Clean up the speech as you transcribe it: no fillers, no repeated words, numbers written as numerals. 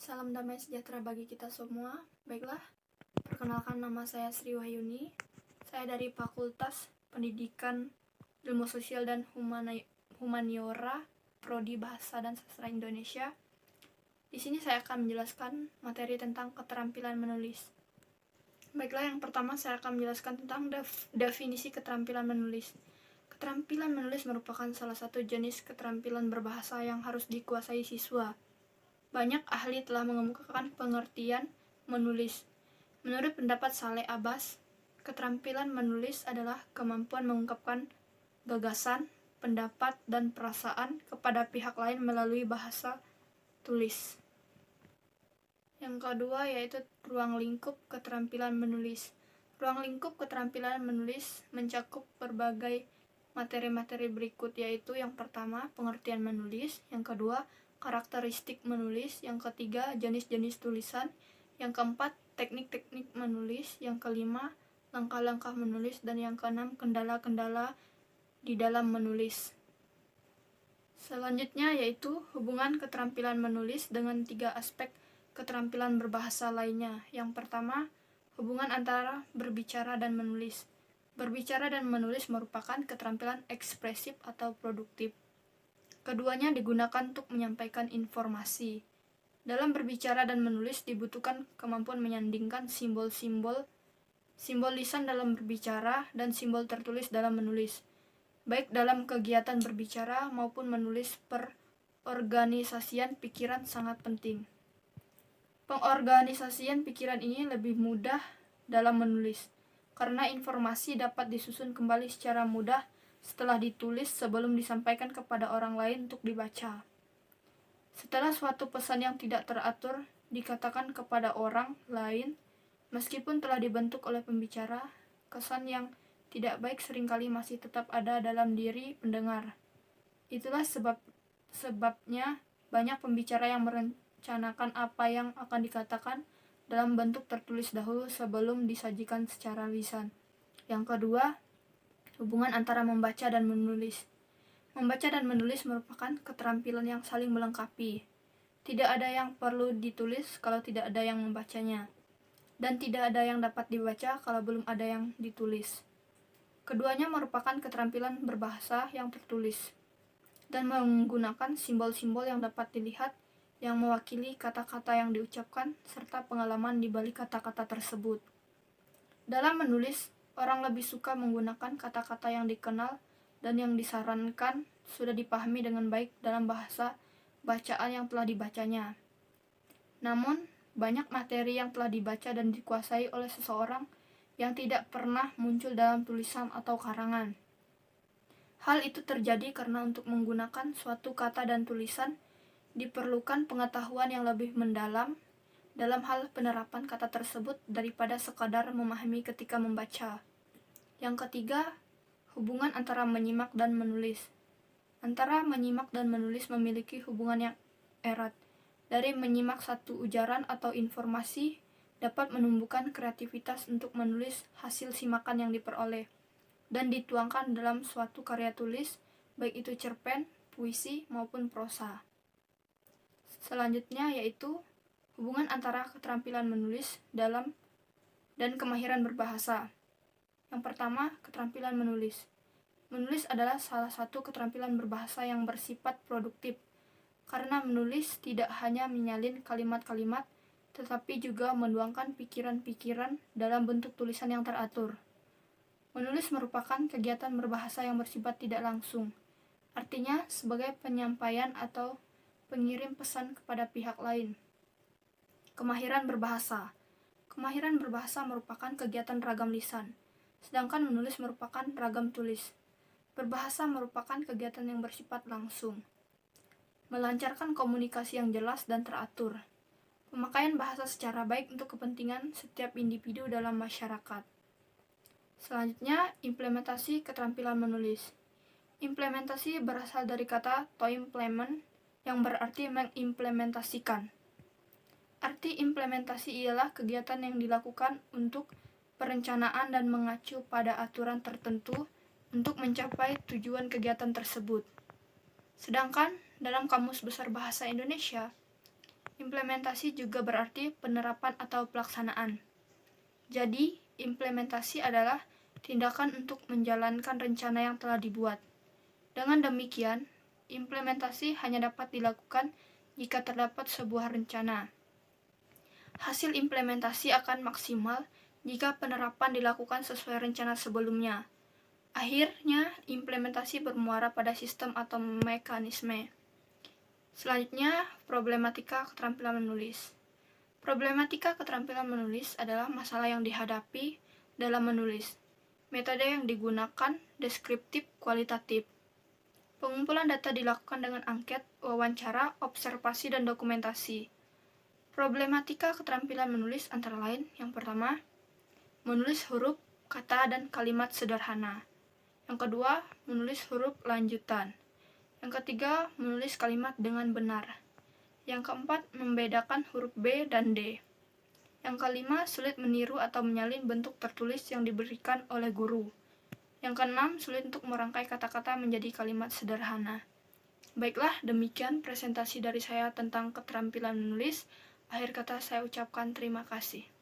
Salam damai sejahtera bagi kita semua. Baiklah, perkenalkan nama saya Sri Wahyuni. Saya dari Fakultas Pendidikan Ilmu Sosial dan Humaniora, Prodi Bahasa dan Sastra Indonesia. Di sini saya akan menjelaskan materi tentang keterampilan menulis. Baiklah, yang pertama saya akan menjelaskan tentang definisi keterampilan menulis. Keterampilan menulis merupakan salah satu jenis keterampilan berbahasa yang harus dikuasai siswa. Banyak ahli telah mengemukakan pengertian menulis. Menurut pendapat Saleh Abbas, keterampilan menulis adalah kemampuan mengungkapkan gagasan, pendapat, dan perasaan kepada pihak lain melalui bahasa tulis. Yang kedua yaitu ruang lingkup keterampilan menulis. Ruang lingkup keterampilan menulis mencakup berbagai materi-materi berikut, yaitu yang pertama pengertian menulis, yang kedua karakteristik menulis, yang ketiga jenis-jenis tulisan, yang keempat teknik-teknik menulis, yang kelima langkah-langkah menulis, dan yang keenam kendala-kendala di dalam menulis. Selanjutnya yaitu hubungan keterampilan menulis dengan 3 aspek keterampilan berbahasa lainnya. Yang pertama, hubungan antara berbicara dan menulis. Berbicara dan menulis merupakan keterampilan ekspresif atau produktif. Keduanya digunakan untuk menyampaikan informasi. Dalam berbicara dan menulis dibutuhkan kemampuan menyandingkan simbol lisan dalam berbicara dan simbol tertulis dalam menulis, baik dalam kegiatan berbicara maupun menulis. Perorganisasian pikiran sangat penting. Pengorganisasian pikiran ini lebih mudah dalam menulis, karena informasi dapat disusun kembali secara mudah setelah ditulis sebelum disampaikan kepada orang lain untuk dibaca. Setelah suatu pesan yang tidak teratur dikatakan kepada orang lain, meskipun telah dibentuk oleh pembicara, kesan yang tidak baik seringkali masih tetap ada dalam diri pendengar. Itulah sebabnya banyak pembicara yang merencanakan apa yang akan dikatakan dalam bentuk tertulis dahulu sebelum disajikan secara lisan. Yang kedua, hubungan antara membaca dan menulis. Membaca dan menulis merupakan keterampilan yang saling melengkapi. Tidak ada yang perlu ditulis kalau tidak ada yang membacanya, dan tidak ada yang dapat dibaca kalau belum ada yang ditulis. Keduanya merupakan keterampilan berbahasa yang tertulis dan menggunakan simbol-simbol yang dapat dilihat yang mewakili kata-kata yang diucapkan serta pengalaman di balik kata-kata tersebut. Dalam menulis, orang lebih suka menggunakan kata-kata yang dikenal dan yang disarankan sudah dipahami dengan baik dalam bahasa bacaan yang telah dibacanya. Namun, banyak materi yang telah dibaca dan dikuasai oleh seseorang yang tidak pernah muncul dalam tulisan atau karangan. Hal itu terjadi karena untuk menggunakan suatu kata dan tulisan diperlukan pengetahuan yang lebih mendalam dalam hal penerapan kata tersebut daripada sekadar memahami ketika membaca. Yang ketiga, hubungan antara menyimak dan menulis. Antara menyimak dan menulis memiliki hubungan yang erat. Dari menyimak satu ujaran atau informasi dapat menumbuhkan kreativitas untuk menulis hasil simakan yang diperoleh dan dituangkan dalam suatu karya tulis, baik itu cerpen, puisi, maupun prosa. Selanjutnya yaitu hubungan antara keterampilan menulis dan kemahiran berbahasa. Yang pertama, keterampilan menulis. Menulis adalah salah satu keterampilan berbahasa yang bersifat produktif, karena menulis tidak hanya menyalin kalimat-kalimat, tetapi juga menuangkan pikiran-pikiran dalam bentuk tulisan yang teratur. Menulis merupakan kegiatan berbahasa yang bersifat tidak langsung, artinya sebagai penyampaian atau pengirim pesan kepada pihak lain. Kemahiran berbahasa. Kemahiran berbahasa merupakan kegiatan ragam lisan, sedangkan menulis merupakan ragam tulis. Berbahasa merupakan kegiatan yang bersifat langsung, melancarkan komunikasi yang jelas dan teratur, pemakaian bahasa secara baik untuk kepentingan setiap individu dalam masyarakat. Selanjutnya, implementasi keterampilan menulis. Implementasi berasal dari kata to implement yang berarti mengimplementasikan. Arti implementasi ialah kegiatan yang dilakukan untuk perencanaan dan mengacu pada aturan tertentu untuk mencapai tujuan kegiatan tersebut. Sedangkan dalam Kamus Besar Bahasa Indonesia, Implementasi juga berarti penerapan atau pelaksanaan. Jadi, implementasi adalah tindakan untuk menjalankan rencana yang telah dibuat. Dengan demikian, implementasi hanya dapat dilakukan jika terdapat sebuah rencana. Hasil implementasi akan maksimal jika penerapan dilakukan sesuai rencana sebelumnya. Akhirnya, implementasi bermuara pada sistem atau mekanisme. Selanjutnya, problematika keterampilan menulis. Problematika keterampilan menulis adalah masalah yang dihadapi dalam menulis. Metode yang digunakan deskriptif kualitatif. Pengumpulan data dilakukan dengan angket, wawancara, observasi, dan dokumentasi. Problematika keterampilan menulis antara lain, yang pertama, menulis huruf, kata, dan kalimat sederhana. Yang kedua, menulis huruf lanjutan. Yang ketiga, menulis kalimat dengan benar. Yang keempat, membedakan huruf B dan D. Yang kelima, sulit meniru atau menyalin bentuk tertulis yang diberikan oleh guru. Yang keenam, sulit untuk merangkai kata-kata menjadi kalimat sederhana. Baiklah, demikian presentasi dari saya tentang keterampilan menulis. Akhir kata saya ucapkan terima kasih.